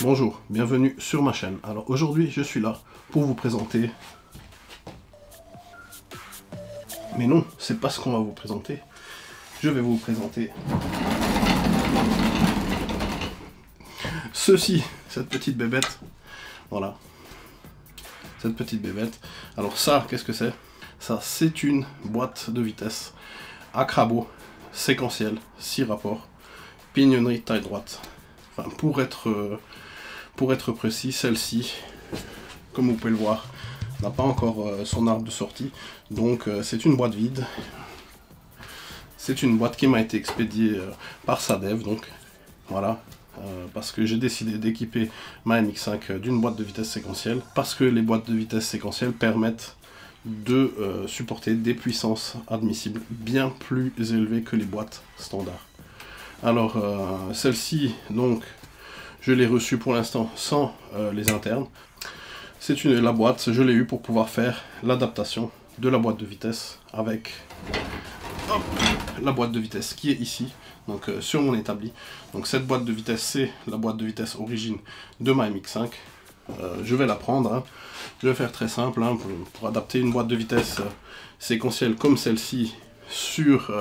Bonjour, bienvenue sur ma chaîne. Alors aujourd'hui je suis là pour vous présenter... Mais non, c'est pas ce qu'on va vous présenter. Je vais vous présenter... ceci, cette petite bébête. Voilà. Cette petite bébête. Alors ça, qu'est-ce que c'est? Ça, c'est une boîte de vitesse à crabot, séquentielle, 6 rapports, pignonnerie taille droite. Enfin, pour être précis, celle-ci, comme vous pouvez le voir, n'a pas encore son arbre de sortie. Donc c'est une boîte vide. C'est une boîte qui m'a été expédiée par Sadev. Donc voilà. Parce que j'ai décidé d'équiper ma MX5 d'une boîte de vitesse séquentielle. Parce que les boîtes de vitesse séquentielle permettent de supporter des puissances admissibles bien plus élevées que les boîtes standards. Alors celle-ci, donc, je l'ai reçue pour l'instant sans les internes. C'est la boîte, je l'ai eu pour pouvoir faire l'adaptation de la boîte de vitesse avec hop, la boîte de vitesse qui est ici, donc sur mon établi. Donc cette boîte de vitesse, c'est la boîte de vitesse origine de ma MX5. Je vais la prendre, hein. Je vais faire très simple, hein, pour adapter une boîte de vitesse séquentielle comme celle-ci sur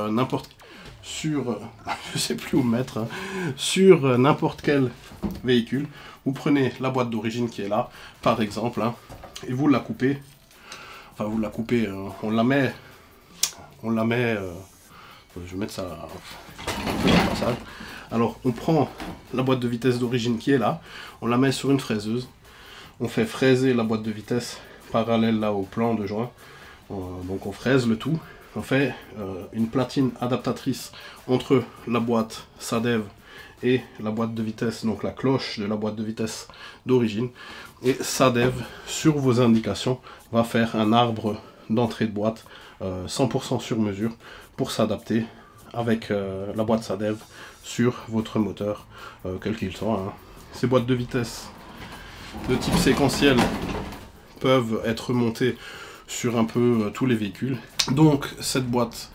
je sais plus où mettre, hein, sur n'importe quel véhicule. Vous prenez la boîte d'origine qui est là, par exemple, hein, et vous la coupez. Enfin, vous la coupez, on la met, je vais mettre ça au passage. Alors, on prend la boîte de vitesse d'origine qui est là, on la met sur une fraiseuse, on fait fraiser la boîte de vitesse parallèle là au plan de joint, donc on fraise le tout. On fait une platine adaptatrice entre la boîte Sadev et la boîte de vitesse, donc la cloche de la boîte de vitesse d'origine. Et Sadev, sur vos indications, va faire un arbre d'entrée de boîte 100% sur mesure pour s'adapter avec la boîte Sadev sur votre moteur, quel qu'il soit, hein. Ces boîtes de vitesse de type séquentiel peuvent être montées sur un peu tous les véhicules. Donc cette boîte,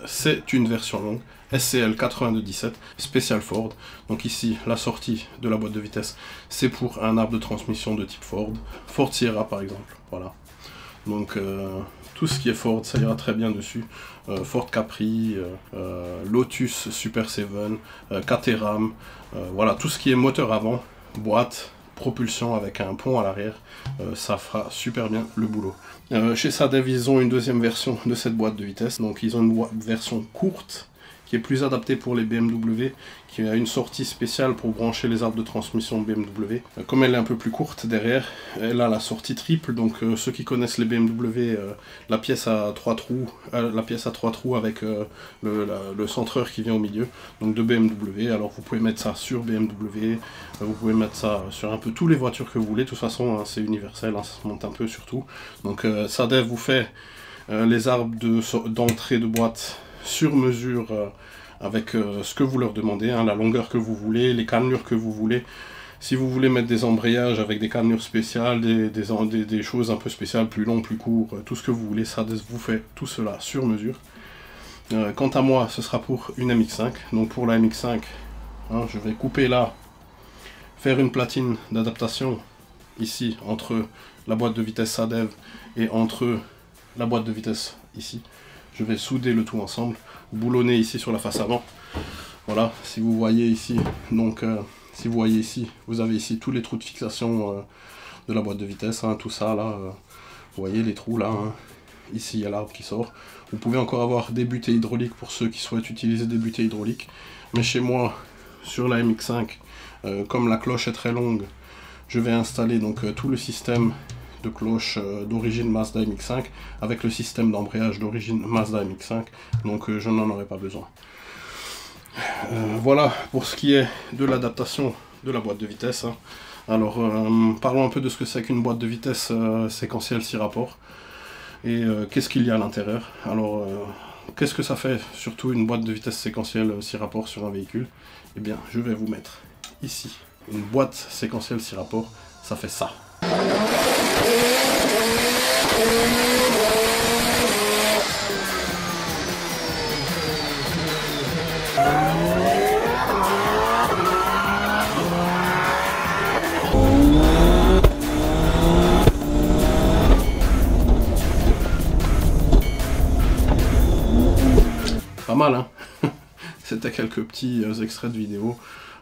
c'est une version longue, SCL 8217, spécial Ford. Donc ici, la sortie de la boîte de vitesse, c'est pour un arbre de transmission de type Ford. Ford Sierra par exemple, voilà. Donc tout ce qui est Ford, ça ira très bien dessus. Ford Capri, Lotus Super 7, Caterham, voilà, tout ce qui est moteur avant, boîte, propulsion avec un pont à l'arrière, ça fera super bien le boulot. Chez Sadev, ils ont une deuxième version de cette boîte de vitesse, donc ils ont une version courte qui est plus adaptée pour les BMW, qui a une sortie spéciale pour brancher les arbres de transmission BMW. Comme elle est un peu plus courte derrière, elle a la sortie triple, donc ceux qui connaissent les BMW, la pièce à 3 trous, avec le centreur qui vient au milieu, donc de BMW. Alors vous pouvez mettre ça sur BMW, vous pouvez mettre ça sur un peu toutes les voitures que vous voulez. De toute façon, hein, c'est universel, hein, ça se monte un peu sur tout. Donc Sadev vous fait les arbres d'entrée de boîte sur mesure, avec ce que vous leur demandez, hein, la longueur que vous voulez, les cannelures que vous voulez. Si vous voulez mettre des embrayages avec des cannelures spéciales, des choses un peu spéciales, plus longs, plus courts, tout ce que vous voulez, ça vous fait tout cela sur mesure. Quant à moi, ce sera pour une MX5. Donc pour la MX5, hein, je vais couper là, faire une platine d'adaptation ici entre la boîte de vitesse Sadev et entre la boîte de vitesse ici. Je vais souder le tout ensemble, boulonner ici sur la face avant. Voilà, si vous voyez ici, donc si vous voyez ici, vous avez ici tous les trous de fixation de la boîte de vitesse, hein, tout ça là, vous voyez les trous là, hein. Ici il y a l'arbre qui sort. Vous pouvez encore avoir des butées hydrauliques pour ceux qui souhaitent utiliser des butées hydrauliques. Mais chez moi, sur la MX5, comme la cloche est très longue, je vais installer donc tout le système de cloche d'origine Mazda MX5 avec le système d'embrayage d'origine Mazda MX5, donc je n'en aurai pas besoin. Voilà pour ce qui est de l'adaptation de la boîte de vitesse, hein. Alors parlons un peu de ce que c'est qu'une boîte de vitesse séquentielle 6 rapports et qu'est-ce qu'il y a à l'intérieur. Alors qu'est-ce que ça fait surtout une boîte de vitesse séquentielle 6 rapports sur un véhicule? Eh bien je vais vous mettre ici une boîte séquentielle 6 rapports, ça fait ça. normal, hein. C'était quelques petits extraits de vidéo.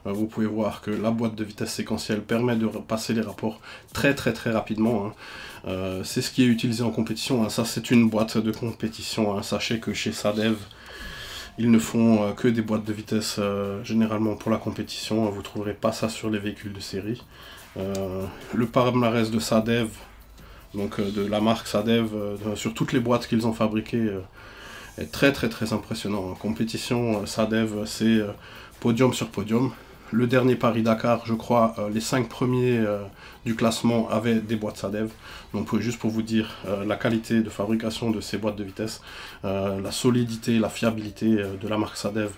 Vous pouvez voir que la boîte de vitesse séquentielle permet de passer les rapports très rapidement, hein. C'est ce qui est utilisé en compétition, hein. Ça c'est une boîte de compétition, hein. Sachez que chez Sadev, ils ne font que des boîtes de vitesse généralement pour la compétition, hein. Vous ne trouverez pas ça sur les véhicules de série. Le palmarès de Sadev, donc de la marque Sadev, sur toutes les boîtes qu'ils ont fabriquées, est très impressionnant. En compétition, Sadev, c'est podium sur podium. Le dernier Paris-Dakar, je crois, les 5 premiers du classement avaient des boîtes Sadev. Donc juste pour vous dire la qualité de fabrication de ces boîtes de vitesse, la solidité, la fiabilité de la marque Sadev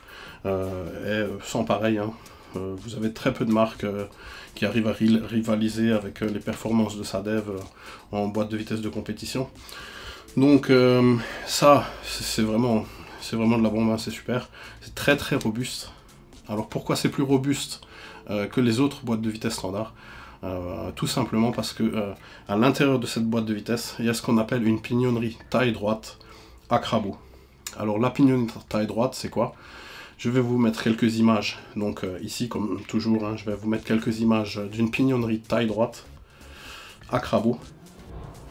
est sans pareil, hein. Vous avez très peu de marques qui arrivent à rivaliser avec les performances de Sadev en boîte de vitesse de compétition. Donc ça, c'est vraiment de la bombe, hein, c'est super. C'est très robuste. Alors pourquoi c'est plus robuste que les autres boîtes de vitesse standard? Tout simplement parce que à l'intérieur de cette boîte de vitesse, il y a ce qu'on appelle une pignonnerie taille droite à crabeau. Alors la pignonnerie taille droite, c'est quoi? Je vais vous mettre quelques images. Donc ici, comme toujours, hein, je vais vous mettre quelques images d'une pignonnerie taille droite à crabeau.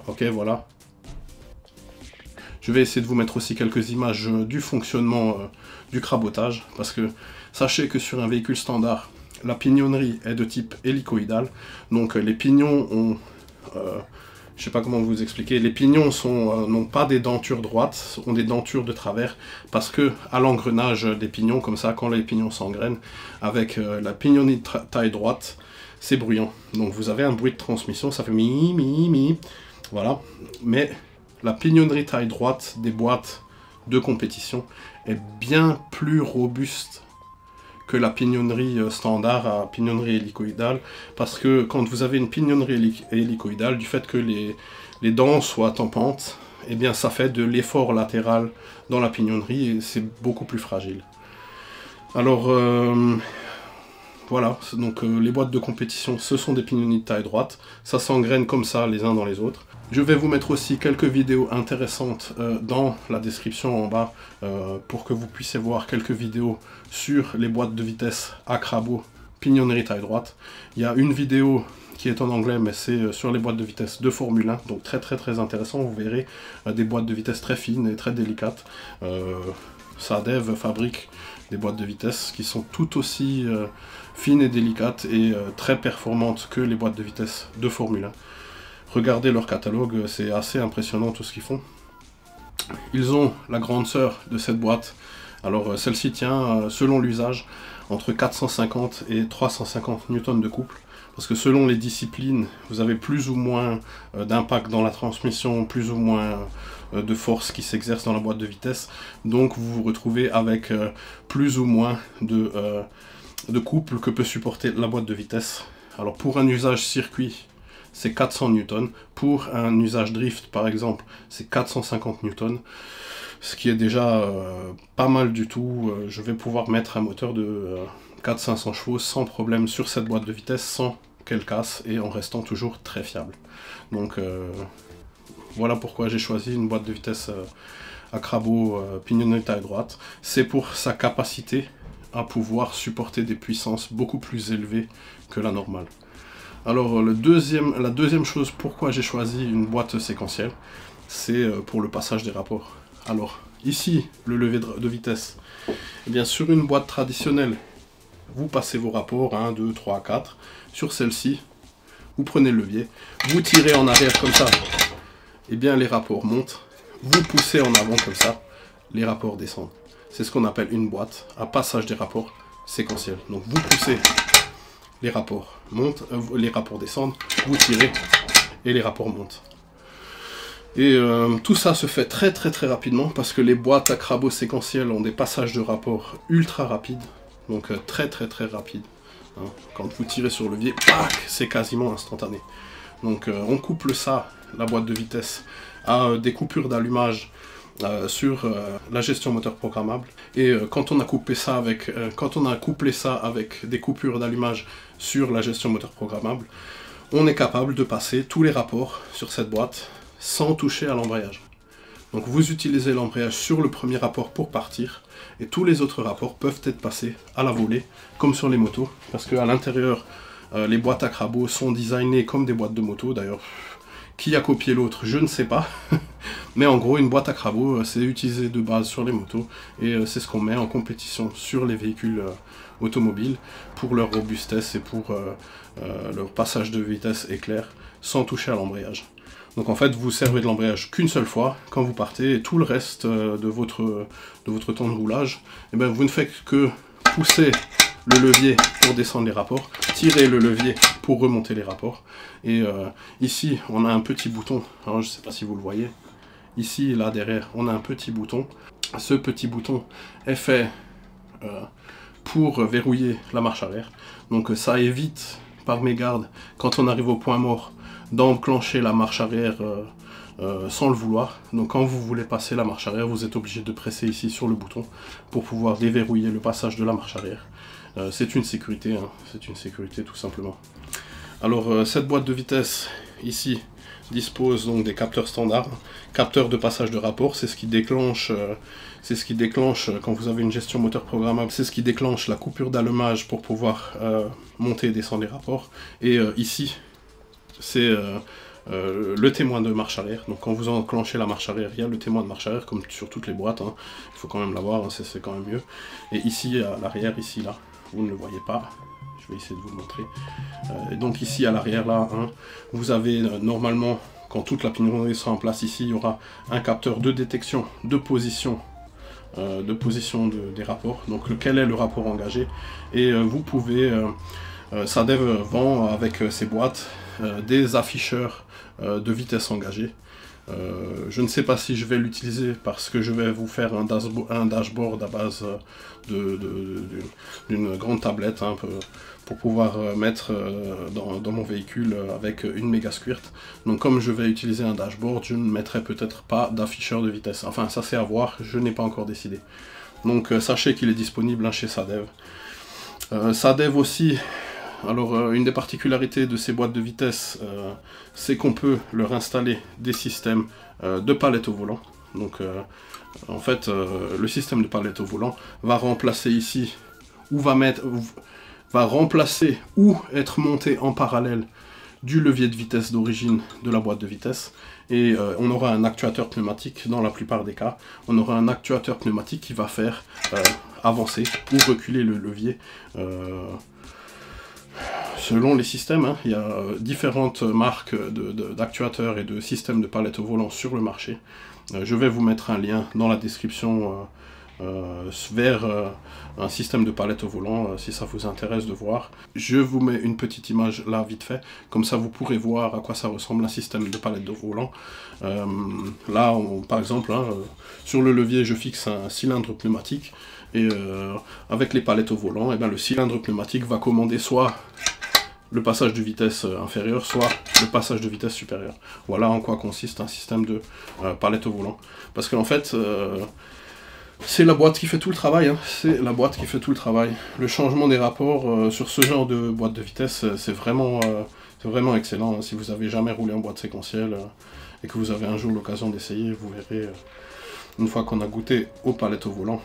Ok, voilà. Je vais essayer de vous mettre aussi quelques images du fonctionnement du crabotage, parce que sachez que sur un véhicule standard, la pignonnerie est de type hélicoïdal, donc les pignons ont, je sais pas comment vous expliquer, les pignons n'ont pas des dentures droites, ont des dentures de travers, parce que à l'engrenage des pignons, comme ça, quand les pignons s'engrainent, avec la pignonnerie taille droite, c'est bruyant. Donc vous avez un bruit de transmission, ça fait mi, voilà, mais la pignonnerie taille droite des boîtes de compétition est bien plus robuste que la pignonnerie standard à pignonnerie hélicoïdale, parce que quand vous avez une pignonnerie hélicoïdale, du fait que les dents soient en pente, eh bien ça fait de l'effort latéral dans la pignonnerie et c'est beaucoup plus fragile. Alors voilà, donc les boîtes de compétition, ce sont des pignonneries de taille droite, ça s'engraine comme ça les uns dans les autres. Je vais vous mettre aussi quelques vidéos intéressantes dans la description en bas pour que vous puissiez voir quelques vidéos sur les boîtes de vitesse à crabeau pignonnerie taille droite. Il y a une vidéo qui est en anglais, mais c'est sur les boîtes de vitesse de Formule 1, donc très intéressant. Vous verrez des boîtes de vitesse très fines et très délicates. Sadev fabrique des boîtes de vitesse qui sont tout aussi fines et délicates et très performantes que les boîtes de vitesse de Formule 1. Regardez leur catalogue, c'est assez impressionnant tout ce qu'ils font. Ils ont la grande sœur de cette boîte. Alors celle-ci tient, selon l'usage, entre 450 et 350 newtons de couple. Parce que selon les disciplines, vous avez plus ou moins d'impact dans la transmission, plus ou moins de force qui s'exerce dans la boîte de vitesse. Donc vous vous retrouvez avec plus ou moins de couple que peut supporter la boîte de vitesse. Alors pour un usage circuit, c'est 400 newtons. Pour un usage drift, par exemple, c'est 450 newtons. Ce qui est déjà pas mal du tout. Je vais pouvoir mettre un moteur de 400-500 chevaux sans problème sur cette boîte de vitesse, sans qu'elle casse, et en restant toujours très fiable. Donc voilà pourquoi j'ai choisi une boîte de vitesse à crabeau pignonnerie taille droite. C'est pour sa capacité à pouvoir supporter des puissances beaucoup plus élevées que la normale. Alors la deuxième chose pourquoi j'ai choisi une boîte séquentielle, c'est pour le passage des rapports. Alors ici, le lever de vitesse, eh bien sur une boîte traditionnelle, vous passez vos rapports 1, 2, 3, 4. Sur celle-ci, vous prenez le levier, vous tirez en arrière comme ça, et bien les rapports montent. Vous poussez en avant comme ça, les rapports descendent. C'est ce qu'on appelle une boîte à passage des rapports séquentiels. Donc vous poussez, les rapports montent, les rapports descendent, vous tirez et les rapports montent. Et tout ça se fait très rapidement parce que les boîtes à crabeau séquentiels ont des passages de rapports ultra rapides, donc très rapides. Hein. Quand vous tirez sur le levier, c'est quasiment instantané. Donc on couple ça, la boîte de vitesse, à des coupures d'allumage sur la gestion moteur programmable. Et quand on a couplé ça avec des coupures d'allumage sur la gestion moteur programmable, on est capable de passer tous les rapports sur cette boîte sans toucher à l'embrayage. Donc vous utilisez l'embrayage sur le premier rapport pour partir, et tous les autres rapports peuvent être passés à la volée, comme sur les motos, parce qu'à l'intérieur, les boîtes à crabot sont designées comme des boîtes de moto. D'ailleurs, qui a copié l'autre, je ne sais pas. Mais en gros, une boîte à crabot, c'est utilisé de base sur les motos, et c'est ce qu'on met en compétition sur les véhicules automobiles, pour leur robustesse et pour leur passage de vitesse éclair, sans toucher à l'embrayage. Donc en fait, vous servez de l'embrayage qu'une seule fois quand vous partez, et tout le reste de votre temps de roulage, et bien, vous ne faites que pousser le levier pour descendre les rapports, tirer le levier pour remonter les rapports. Et ici, on a un petit bouton, alors je ne sais pas si vous le voyez, ici, là derrière, on a un petit bouton. Ce petit bouton est fait pour verrouiller la marche arrière. Donc ça évite, par mégarde, quand on arrive au point mort, d'enclencher la marche arrière sans le vouloir. Donc quand vous voulez passer la marche arrière, vous êtes obligé de presser ici sur le bouton pour pouvoir déverrouiller le passage de la marche arrière. C'est une sécurité, hein. C'est une sécurité tout simplement. Alors cette boîte de vitesse ici dispose donc des capteurs standards, capteurs de passage de rapport, c'est ce qui déclenche quand vous avez une gestion moteur programmable, c'est ce qui déclenche la coupure d'allumage pour pouvoir monter et descendre les rapports. Et ici, c'est le témoin de marche arrière. Donc quand vous enclenchez la marche arrière, il y a le témoin de marche arrière, comme sur toutes les boîtes, hein. Il faut quand même l'avoir, hein, c'est quand même mieux. Et ici, à l'arrière, ici, là, vous ne le voyez pas, je vais essayer de vous le montrer. Donc ici, à l'arrière, là, hein, vous avez normalement, quand toute la pignonerie sera en place, ici, il y aura un capteur de détection de position des rapports, donc quel est le rapport engagé, et vous pouvez, SADEV vend avec ces boîtes des afficheurs de vitesse engagée. Je ne sais pas si je vais l'utiliser parce que je vais vous faire un dashboard à base d'une grande tablette, hein, pour pouvoir mettre dans mon véhicule avec une méga squirt. Donc comme je vais utiliser un dashboard, je ne mettrai peut-être pas d'afficheur de vitesse. Enfin ça c'est à voir, je n'ai pas encore décidé. Donc sachez qu'il est disponible, hein, chez SADEV. SADEV aussi, alors une des particularités de ces boîtes de vitesse, c'est qu'on peut leur installer des systèmes de palettes au volant. Donc en fait, le système de palette au volant va remplacer ici, ou va remplacer ou être monté en parallèle du levier de vitesse d'origine de la boîte de vitesse. Et on aura un actuateur pneumatique dans la plupart des cas. On aura un actuateur pneumatique qui va faire avancer ou reculer le levier selon les systèmes, hein. Il y a différentes marques d'actuateurs et de systèmes de palettes au volant sur le marché. Je vais vous mettre un lien dans la description vers un système de palette au volant, si ça vous intéresse de voir. Je vous mets une petite image là vite fait, comme ça vous pourrez voir à quoi ça ressemble un système de palette au volant. Là par exemple, hein, sur le levier je fixe un cylindre pneumatique, et avec les palettes au volant, et bien, le cylindre pneumatique va commander soit le passage de vitesse inférieure, soit le passage de vitesse supérieure. Voilà en quoi consiste un système de palette au volant. Parce qu'en fait, c'est la boîte qui fait tout le travail, hein. C'est la boîte qui fait tout le travail. Le changement des rapports sur ce genre de boîte de vitesse, c'est vraiment excellent, hein. Si vous avez jamais roulé en boîte séquentielle et que vous avez un jour l'occasion d'essayer, vous verrez, une fois qu'on a goûté aux palettes au volant,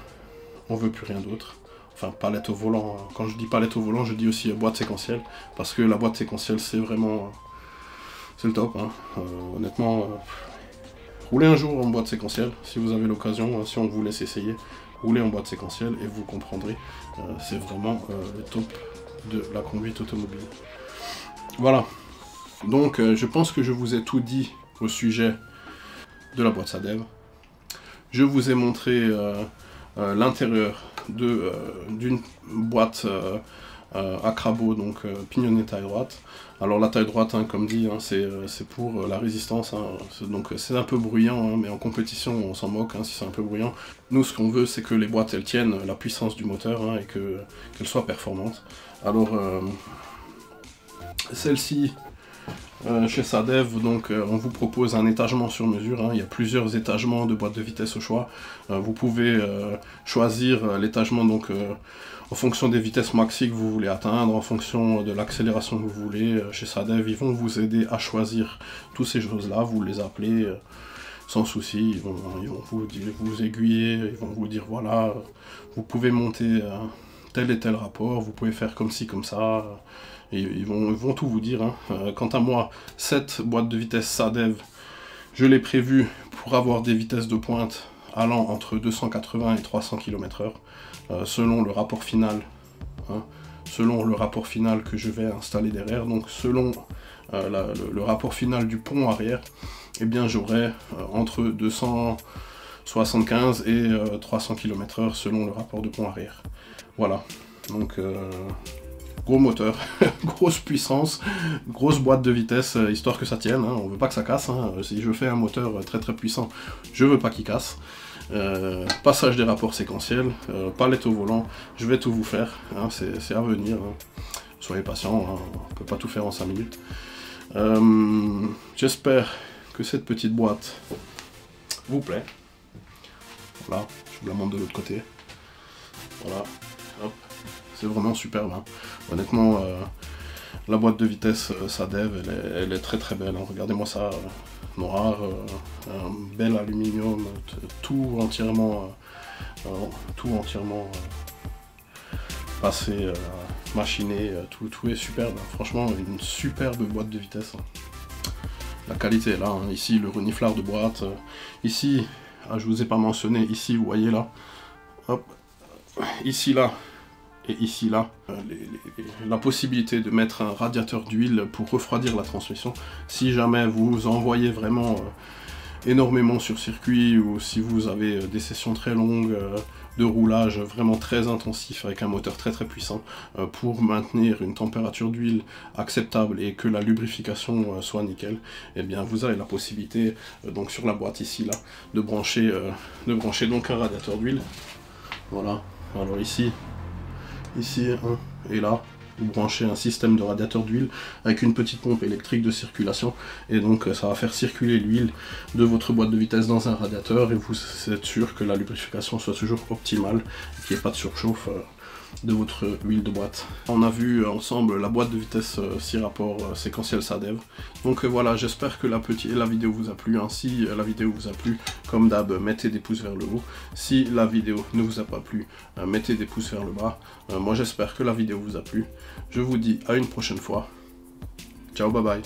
on veut plus rien d'autre. Enfin, palette au volant, quand je dis palette au volant, je dis aussi boîte séquentielle, parce que la boîte séquentielle, c'est vraiment... c'est le top, hein. Honnêtement, roulez un jour en boîte séquentielle, si vous avez l'occasion, si on vous laisse essayer, roulez en boîte séquentielle et vous comprendrez, c'est vraiment le top de la conduite automobile. Voilà, donc je pense que je vous ai tout dit au sujet de la boîte SADEV. Je vous ai montré l'intérieur d'une boîte à crabot, donc pignonnée taille droite. Alors la taille droite, hein, comme dit, hein, c'est pour la résistance, hein, donc c'est un peu bruyant, hein, mais en compétition on s'en moque, hein, si c'est un peu bruyant. Nous ce qu'on veut c'est que les boîtes elles tiennent la puissance du moteur, hein, et qu'elles soient performantes. Alors celle-ci, chez SADEV, donc on vous propose un étagement sur mesure, hein. Il y a plusieurs étagements de boîte de vitesse au choix. Vous pouvez choisir l'étagement donc en fonction des vitesses maxi que vous voulez atteindre, en fonction de l'accélération que vous voulez. Chez SADEV, ils vont vous aider à choisir toutes ces choses-là. Vous les appelez, sans souci, ils vont vous aiguiller, ils vont vous dire voilà, vous pouvez monter tel et tel rapport, vous pouvez faire comme ci, comme ça, et ils vont tout vous dire. Hein. Quant à moi, cette boîte de vitesse SADEV, je l'ai prévue pour avoir des vitesses de pointe allant entre 280 et 300 km/h, selon le rapport final, hein, selon le rapport final que je vais installer derrière, donc selon le rapport final du pont arrière, eh bien j'aurai entre 275 et 300 km/h selon le rapport de pont arrière. Voilà, donc gros moteur, grosse puissance, grosse boîte de vitesse, histoire que ça tienne, hein. On veut pas que ça casse, hein. Si je fais un moteur très très puissant, je veux pas qu'il casse. Passage des rapports séquentiels, palette au volant, je vais tout vous faire, hein. C'est à venir, hein. Soyez patients, hein. On peut pas tout faire en 5 minutes. J'espère que cette petite boîte vous plaît. Voilà, je vous la montre de l'autre côté. Voilà, hop. C'est vraiment superbe, hein. Honnêtement, la boîte de vitesse SADEV, elle est très très belle, hein. Regardez-moi ça, noir, un bel aluminium, tout entièrement passé, machiné, tout est superbe, hein. Franchement, une superbe boîte de vitesse, hein. La qualité est là, hein. Ici le reniflard de boîte, ici, je vous ai pas mentionné, ici vous voyez là, hop, ici là, et ici là, la possibilité de mettre un radiateur d'huile pour refroidir la transmission. Si jamais vous envoyez vraiment énormément sur circuit, ou si vous avez des sessions très longues de roulage vraiment très intensif avec un moteur très très puissant, pour maintenir une température d'huile acceptable et que la lubrification soit nickel, et eh bien vous avez la possibilité donc sur la boîte ici là de brancher donc un radiateur d'huile. Voilà, alors ici hein, et là vous branchez un système de radiateur d'huile avec une petite pompe électrique de circulation, et donc ça va faire circuler l'huile de votre boîte de vitesse dans un radiateur, et vous êtes sûr que la lubrification soit toujours optimale, qu'il n'y ait pas de surchauffe de votre huile de boîte. On a vu ensemble la boîte de vitesse 6 rapports séquentiel SADEV. Donc voilà, j'espère que la vidéo vous a plu, hein. Si la vidéo vous a plu, comme d'hab, mettez des pouces vers le haut. Si la vidéo ne vous a pas plu, mettez des pouces vers le bas. Moi j'espère que la vidéo vous a plu. Je vous dis à une prochaine fois. Ciao, bye bye.